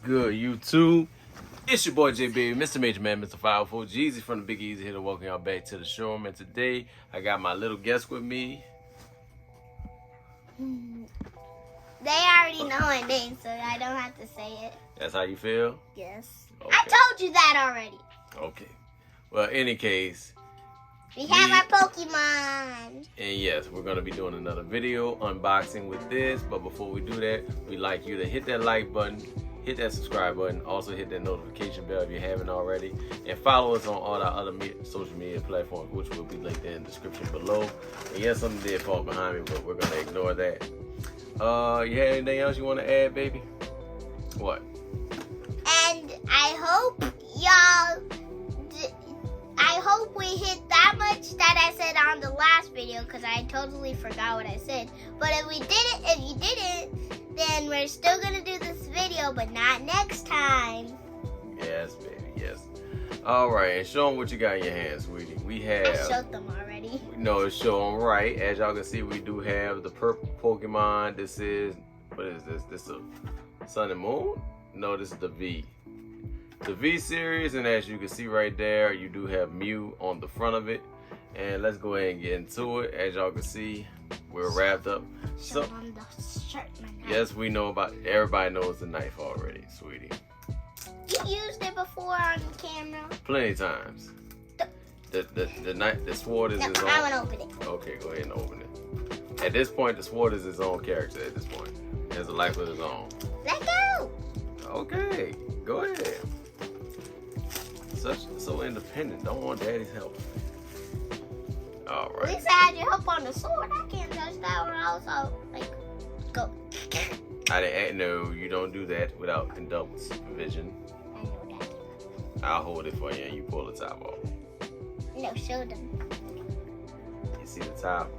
good, YouTube? It's your boy JB, Mr. Major Man, Mr. 504 Jeezy from the Big Easy here to welcome y'all back to the showroom. And today I got my little guest with me. They already know my name, so I don't have to say it. That's how you feel? Yes. Okay. I told you that already. Okay. Well, in any case, we have our Pokemon. And yes, we're going to be doing another video unboxing with this. But before we do that, we'd like you to hit that like button, hit that subscribe button, also hit that notification bell if you haven't already. And follow us on all our other social media platforms, which will be linked in the description below. And yes, something did fall behind me, but we're going to ignore that. You have anything else you want to add, baby? What? And I hope y'all... I hope we hit that much that I said on the last video, because I totally forgot what I said. But if you didn't, then we're still going to do this video, but not next time. Yes, baby, yes. All right, and show them what you got in your hands, sweetie. We have... I showed them already. No, it's show them right. As y'all can see, we do have the purple Pokemon. This is... What is this? This is a Sun and Moon? No, this is the V. The V series, and as you can see right there, you do have Mew on the front of it. And let's go ahead and get into it. As y'all can see, we're wrapped up. Show them the shirt, my knife. Yes, we know about, everybody knows the knife already, sweetie. You used it before on camera? Plenty of times. The knife, the sword is his own. I want to open it. Okay, go ahead and open it. At this point, the sword is his own character at this point. He has a life of his own. Let go! Okay, go ahead. So independent. Don't want daddy's help. All right. At least I had your help on the sword. I can't touch that one. Also, like, go. I didn't. No, you don't do that without adult supervision. I know that. I'll hold it for you, and you pull the top off. No, show them. You see the top?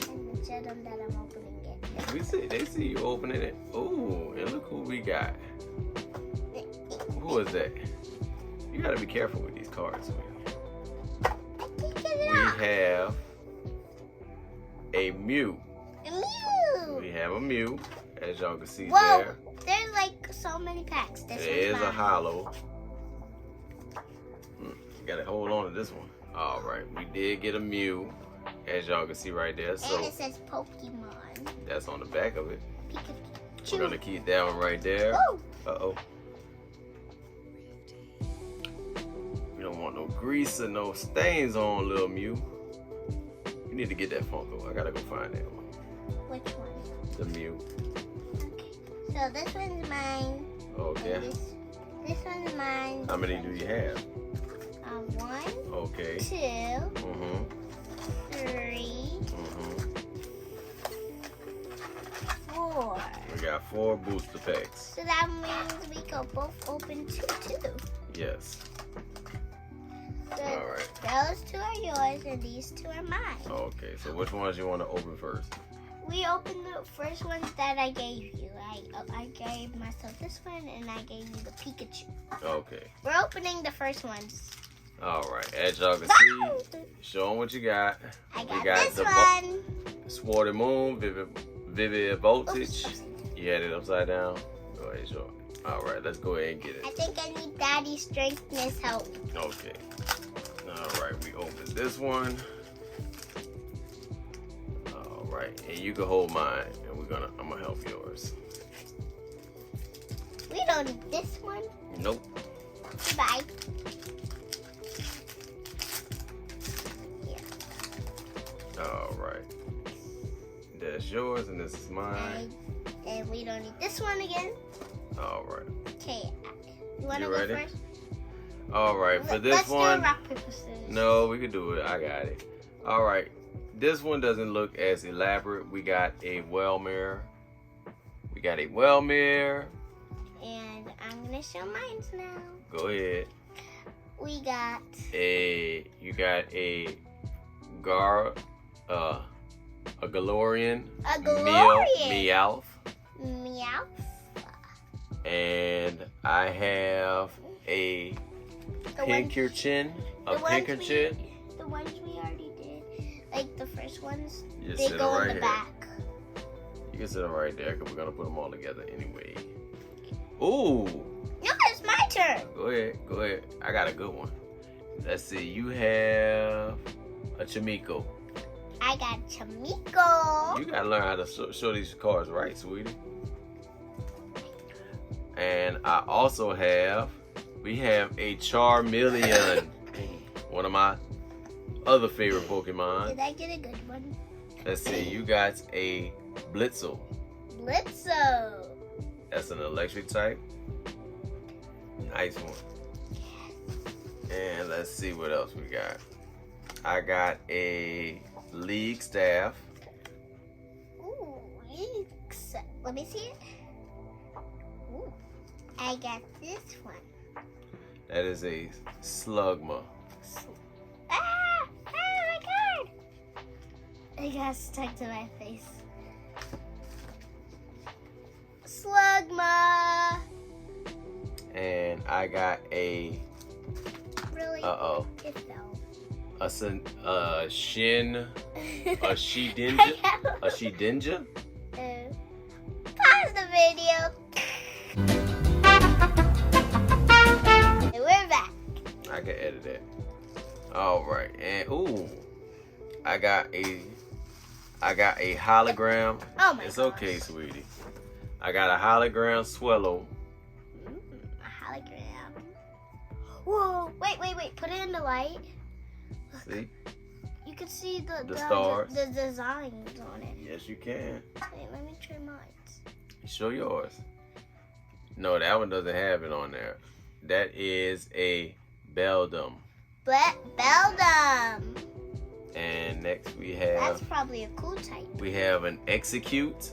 And show them that I'm opening it. We see. They see you opening it. Ooh, and look who we got. Who is that? You gotta be careful with these cards. We have a Mew. A Mew! We have a Mew, as y'all can see. Whoa, there. There's like so many packs. This There is one's a mine. hollow. You gotta hold on to this one. All right, we did get a Mew, as y'all can see right there. So And it says Pokemon. that's on the back of it. Pikachu. We're gonna keep that one right there. Woo! Uh-oh. We don't want no grease or no stains on little Mew. You need to get that Funko. I gotta go find that one. Which one? The Mew. Okay. So this one's mine. Okay. And this one's mine. How many do you have? One, Okay. 2, Mm-hmm. 3, Mm-hmm. 4. We got 4 booster packs. So that means we can both open 2 too. Yes. So All right. those 2 are yours and these 2 are mine. Okay. So which ones you want to open first? We opened the first ones that I gave you. I gave myself this one and I gave you the Pikachu. Okay. We're opening the first ones. All right. As y'all can see, show them what you got. I We got this the one. Sword and Moon, Vivid Voltage. Oops. You had it upside down. Go ahead, show it. All right, let's go ahead and get it. I think I need Daddy's strengthness help. Okay. All right, we opened this one. All right, and you can hold mine, and I'm gonna help yours. We don't need this one. Nope. Bye. All right. That's yours, and this is mine. And we don't need this one again. All right. Okay. You want to You go ready? first? All right, for this Let's one. do rock, paper, scissors. No, we can do it. I got it. All right. This one doesn't look as elaborate. We got a well mirror. We got a well mirror. And I'm going to show mine now. Go ahead. We got... You got a Galarian. A Galarian. Meowth. Meow. And I have a Pinkerton. A Pinkerton. The ones we already did. Like the first ones, Just they sit go right in the here. back. You can sit them right there because we're going to put them all together anyway. Ooh. No, it's my turn. Go ahead. I got a good one. Let's see. You have a Chimico. I got Chimico. You gotta learn how to show these cards right, sweetie. And I also we have a Charmeleon. One of my other favorite Pokemon. Did I get a good one? Let's see. You got a Blitzel. Blitzo. That's an electric type. Nice one. And let's see what else we got. I got a League Staff. Ooh, let me see it. Ooh, I got this one. That is a Slugma. Ah! Oh my god! It got stuck to my face. Slugma. And I got a Really? It fell. a Shidinja. A Shidinja. Pause the video. We're back. I can edit that. All right, and ooh, I got a hologram. Oh my It's gosh. okay, sweetie. I got a hologram Swallow. A hologram. Whoa! Wait! Put it in the light. See? You can see the stars. the designs on it. Yes, you can. Wait, let me try mine. Show yours. No, that one doesn't have it on there. That is a Beldum. Beldum. And next we That's have probably a cool type. an Execute.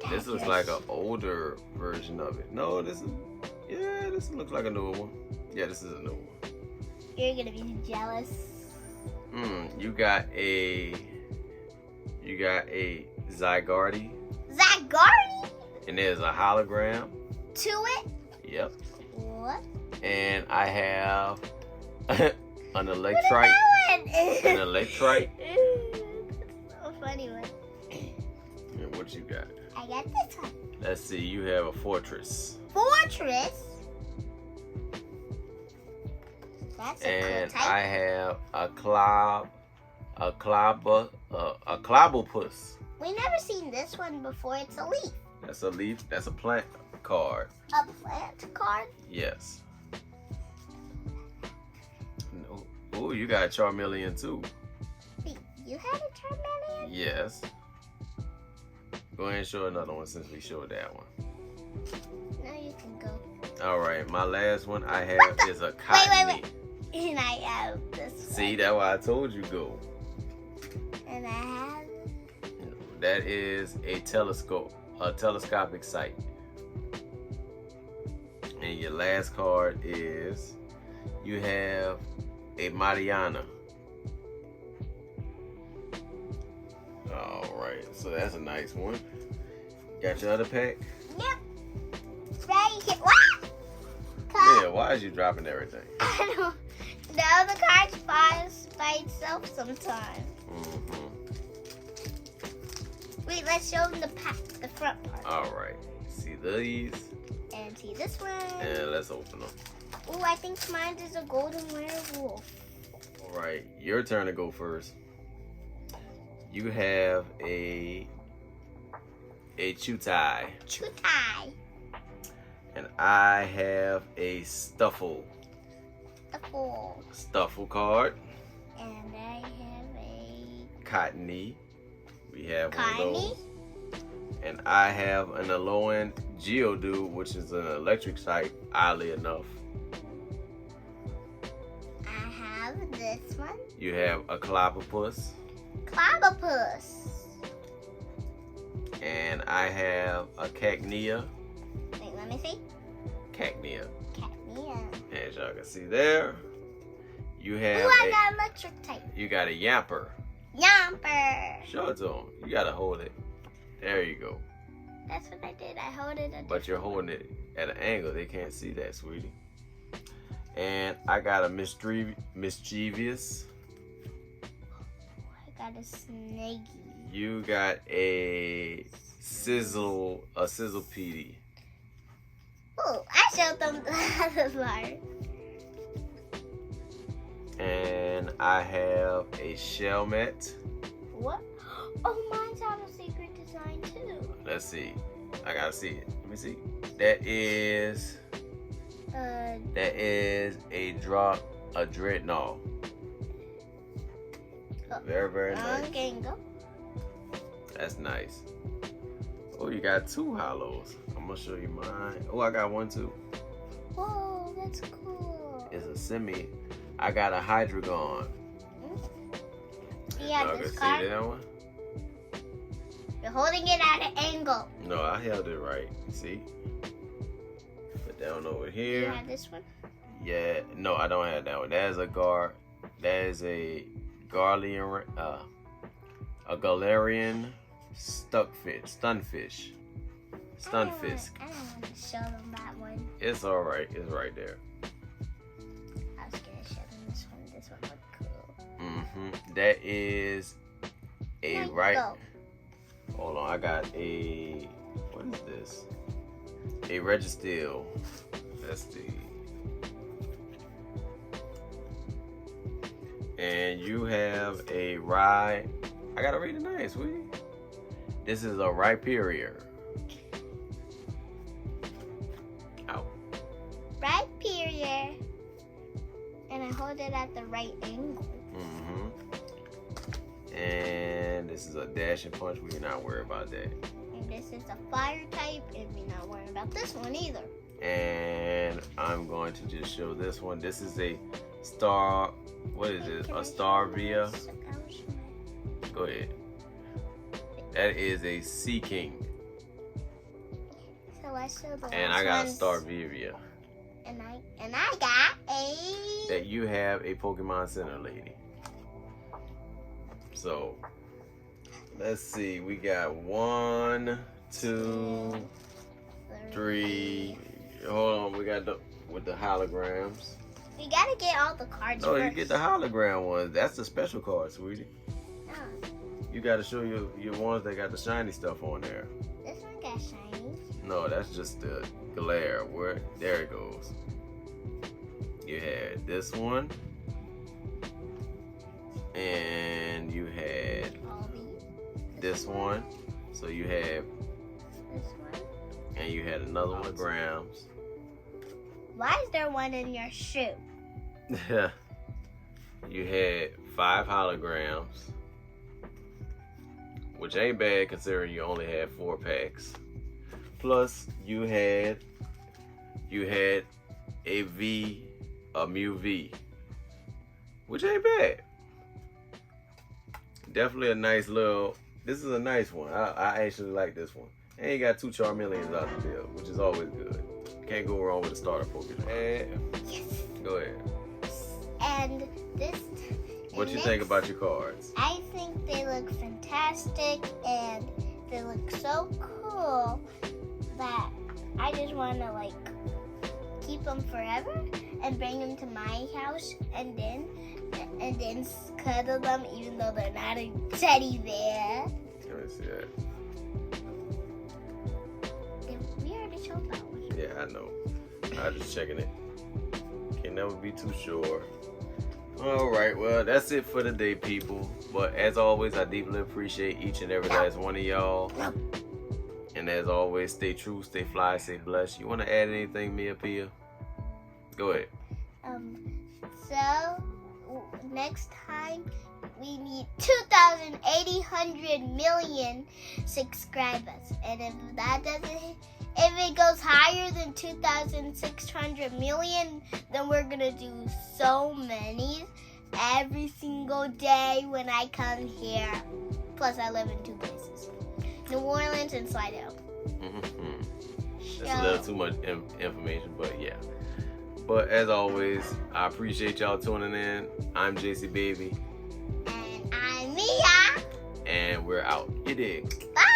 This looks like an older version of it. No, this looks like a newer one. Yeah, this is a new one. You're gonna be jealous. You got a Zygarde. Zygarde? And there's a hologram. To it? Yep. What? And I have an Electrite. What is that one? An Electrite. That's so funny one. And what you got? I got this one. Let's see, you have a Fortress. Fortress? That's a And cool type. I have a Clobbopus. We never seen this one before. It's a leaf. That's a leaf. That's a plant card. A plant card? Yes. No. Oh, you got a Charmeleon too. Wait, you had a Charmeleon? Yes. Go ahead and show another one since we showed that one. Now you can go. All right, my last one I have is a Cottonee. Wait. And I have this See, that's why I told you go. And I have... That is a telescopic sight. And your last card is you have a Mariana. All right, so that's a nice one. Got your other pack? Yep. Right here. What? Yeah, why is you dropping everything? I don't... The other card flies by itself sometimes. Wait, let's show them the front part. All right, see these? And see this one. And let's open them. Ooh, I think mine is a golden werewolf. All right, your turn to go first. You have a Chutai. Chutai. And I have a Stuffle. Stuffle card. And I have a... Cottonee. We have one of Cottonee? those. And I have an Alolan Geodude, which is an electric type, oddly enough. I have this one. You have a Clobbopus. Clobbopus. And I have a Cacnea. Wait, let me see. Cacnea. Cacnea. As y'all can see there, you have Ooh, I got electric type. you got a Yamper. Yamper. Show it to them. You gotta hold it. There you go. That's what I did. I hold it. But you're holding it at an angle. They can't see that, sweetie. And I got a Mischievous. I got a Snaggy. You got a Sizzlepedia. Ooh, I showed them the other part. And I have a shell mat. What? Oh, mine's have a secret design too. Let's see. I gotta see it. Let me see. That is a dreadnought. Very, very nice. Okay, go. That's nice. Oh, you got two hollows. I'm gonna show you mine. Oh, I got one too. Whoa, that's cool. It's a semi. I got a Hydreigon. Yeah, Y'all this can card. see that one? You're holding it at an angle. No, I held it right. See? Put that one over here. You have this one? Yeah, no, I don't have that one. That is a Galarian stunfish. Stunfish. I don't want to show them that one. It's all right. It's right there. I was gonna show them this one. This one looked cool. That is a Now right. go. Hold on, I got a. What is this? A Registeel. That's the. And you have a ride. I gotta read the name, sweetie. This is a Rhyperior. Ow. Rhyperior. And I hold it at the right angle. And this is a Dash and Punch. We're not worried about that. And this is a fire type, and we're not worried about this one either. And I'm going to just show this one. This is a Star. What is it? A Starvia. Go ahead. That is a Sea King. So I showed the And I got a Starvia. And I got a. That you have a Pokemon Center lady. So let's see. We got 1, 2, 3. Hold on. We got with the holograms. We gotta get all the cards Oh, first. you get the hologram ones. That's the special card, sweetie. Oh, You got to show your ones that got the shiny stuff on there. this one got shiny. No, that's just the glare. Where there it goes. You had this one, and you had All these. this one. So you have, This one. and you had another one of grams. Why is there one in your shoe? You had 5 holograms, which ain't bad considering you only had 4 packs. Plus, you had a Mew V, which ain't bad. Definitely a nice little. This is a nice one. I actually like this one. And you got 2 Charmeleons out the deal, which is always good. Can't go wrong with a starter Pokemon. Yes. Go ahead. And this. What you think about your cards? I think they look fantastic and they look so cool that I just want to like keep them forever and bring them to my house and then cuddle them even though they're not a teddy bear. Let me see that. We already showed that one. Yeah, I know. I'm just checking it. Can never be too sure. All right, well, that's it for today, people. But as always, I deeply appreciate each and every last one of y'all. And as always, stay true, stay fly, stay blessed. You want to add anything, Mia Pia? Go ahead. So next time we need 2,800 million subscribers, and if it goes higher than 2,600 million, then we're gonna do so many every single day when I come here. Plus, I live in 2 places: New Orleans and Slidell. That's a little too much information, but yeah. But as always, I appreciate y'all tuning in. I'm JC Baby. And I'm Mia. And we're out. You dig? Bye.